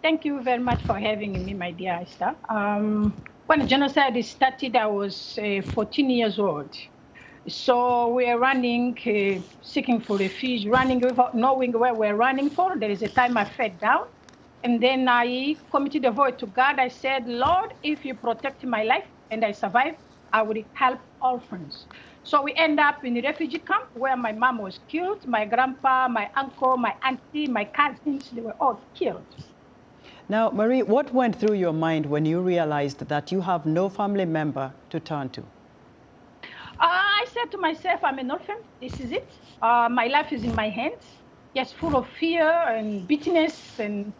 Thank you very much for having me, my dear Esther. When genocide started, I was 14 years old. So we are running, seeking for refuge, running without knowing where we're running for. There is a time I fell down. And then I committed a vow to God. I said, Lord, if you protect my life and I survive, I will help orphans. So we end up in a refugee camp where my mom was killed, my grandpa, my uncle, my auntie, my cousins, they were all killed. Now, Marie, what went through your mind when you realized that you have no family member to turn to? I said to myself, I'm an orphan. This is it. My life is in my hands. Yes, full of fear and bitterness and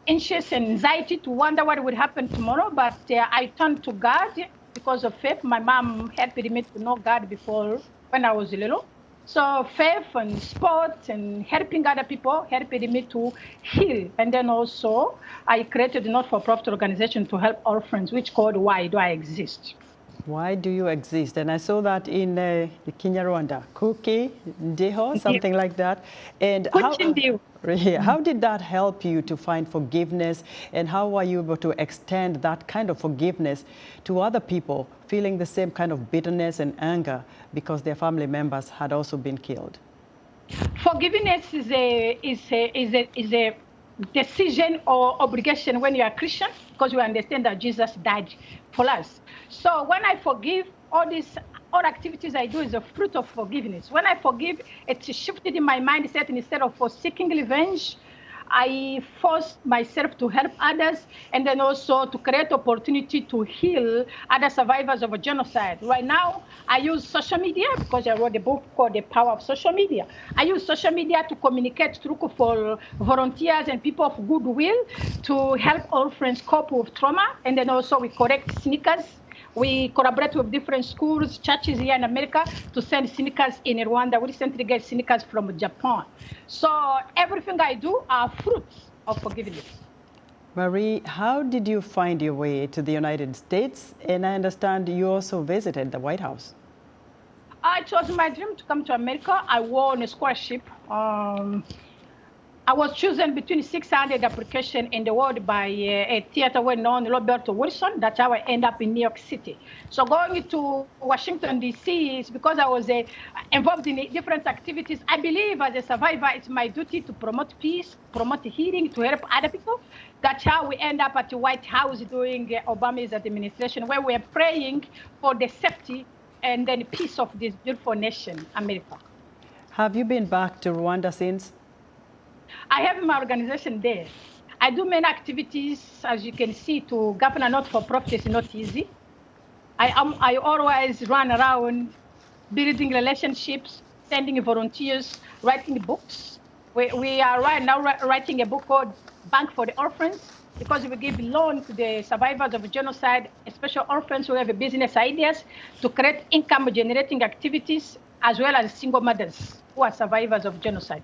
anxious and anxiety to wonder what would happen tomorrow. But I turned to God because of faith. My mom helped me to know God before when I was little. So faith and sports and helping other people helped me to heal. And then also I created a not-for-profit organization to help orphans, which called Why Do I Exist? Why do you exist? And I saw that in the Rwanda, Kuki, Deho, something like that. And how did that help you to find forgiveness? And how were you able to extend that kind of forgiveness to other people feeling the same kind of bitterness and anger because their family members had also been killed? Forgiveness is a decision or obligation when you are Christian, because you understand that Jesus died for us. So when I forgive, all activities I do is a fruit of forgiveness. When I forgive, it shifted in my mindset, and instead of seeking revenge, I forced myself to help others and then also to create opportunity to heal other survivors of a genocide. Right now, I use social media because I wrote a book called The Power of Social Media. I use social media to communicate through for volunteers and people of goodwill to help orphans cope with trauma. And then also we correct sneakers. We collaborate with different schools, churches here in America to send sneakers in Rwanda. We recently get sneakers from Japan. So everything I do are fruits of forgiveness. Marie, how did you find your way to the United States? And I understand you also visited the White House. It was my dream to come to America. I won a scholarship. I was chosen between 600 applications in the world by a theater well-known Robert Wilson. That's how I end up in New York City. So going to Washington, D.C. is because I was involved in different activities. I believe as a survivor, it's my duty to promote peace, promote healing, to help other people. That's how we end up at the White House during Obama's administration, where we're praying for the safety and then peace of this beautiful nation, America. Have you been back to Rwanda since? I have my organization there. I do many activities, as you can see, to govern a not-for-profit is not easy. I always run around building relationships, sending volunteers, writing books. We are right now writing a book called Bank for the Orphans, because we give loan to the survivors of genocide, especially orphans who have business ideas, to create income-generating activities, as well as single mothers who are survivors of genocide.